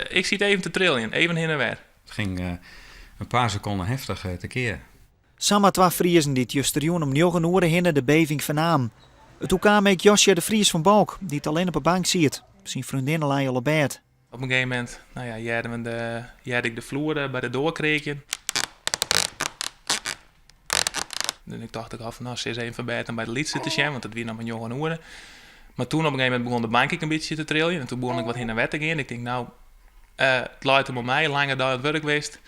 ik zie het even te trillen, even heen en weer. Het ging een paar seconden heftig tekeer. Samen 2 Friezen die het justerjoen om 9 uur hinnen de beving vernamen. Toen kwam ik Josje de Vries van Balk, die het alleen op een bank ziet. Zijn vriendinnen lagen al op bed. Op een gegeven moment, jaarde ik de vloer bij de doorkreken. En ik dacht af, nou, ze is even verbeterd bij de liedste te zien, want het weer nog maar 9 uur. Maar toen op een gegeven moment begon de bank ik een beetje te trillen. En toen begon ik wat heen en weer te gaan. Ik denk, nou, het luidt hem op mij, langer dan het werk geweest.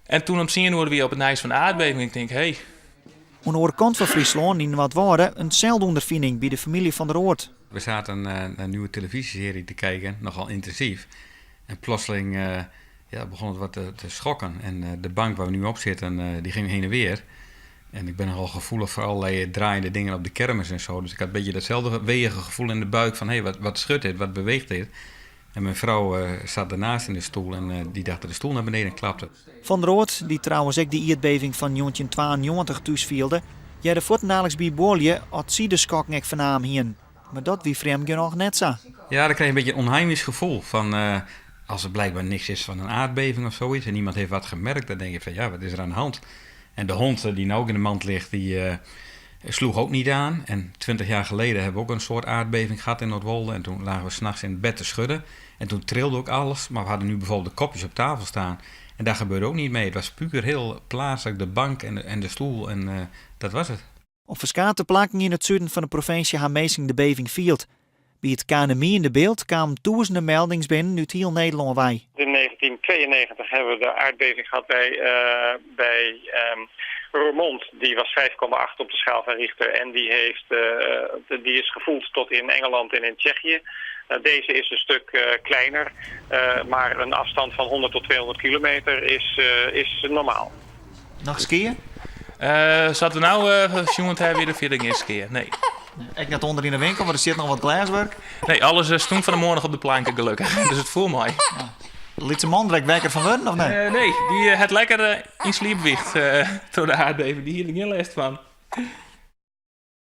En toen om 10 uur weer op het nijs van de aardbeving. Ik denk, hé. Aan de andere kant van Friesland, in wat woorden, eenzelfde ondervinding bij de familie van der Oort. We zaten een nieuwe televisieserie te kijken, nogal intensief. En plotseling begon het wat te schokken. En de bank waar we nu op zitten, die ging heen en weer. En ik ben nogal gevoelig voor allerlei draaiende dingen op de kermis en zo. Dus ik had een beetje datzelfde weeige gevoel in de buik van... hé, wat schudt dit, wat beweegt dit? En mijn vrouw zat daarnaast in de stoel en die dacht dat de stoel naar beneden klapte. Van der Oort, die trouwens ook die aardbeving van 1992 thuisvielde... jij de voortdaliks bij Bolje had zie de schokken vernaam hier. Maar dat wie vreemd nog net zo. Ja, dan krijg je een beetje een onheimisch gevoel van... als er blijkbaar niks is van een aardbeving of zoiets... en niemand heeft wat gemerkt, dan denk je van ja, wat is er aan de hand? En de hond die nou ook in de mand ligt, die sloeg ook niet aan. En 20 jaar geleden hebben we ook een soort aardbeving gehad in Noordwolde. En toen lagen we 's nachts in het bed te schudden. En toen trilde ook alles. Maar we hadden nu bijvoorbeeld de kopjes op tafel staan. En daar gebeurde ook niet mee. Het was puur heel plaatselijk, de bank en de stoel. En dat was het. Op verschillende plekken in het zuiden van de provincie Hameesing de beving vielt. Bij het KNMI in de beeld kwamen duizenden meldings binnen uit heel Nederland wij. In 1992 hebben we de aardbeving gehad bij Roermond. Die was 5,8 op de schaal van Richter en die is gevoeld tot in Engeland en in Tsjechië. Deze is een stuk kleiner, maar een afstand van 100 tot 200 kilometer is normaal. Nog eens keer? Zaten we nou jongen hebben weer de vierde eerste keer? Nee. Ik net onder in de winkel, maar er zit nog wat glaswerk. Nee, alles stond van de morgen op de planken gelukkig. Dus het voelt mooi. Liet zijn man direct wekker van worden, of nee? Nee, die had lekker in sliep wicht door de aardbeving. Die hield ik heel last van.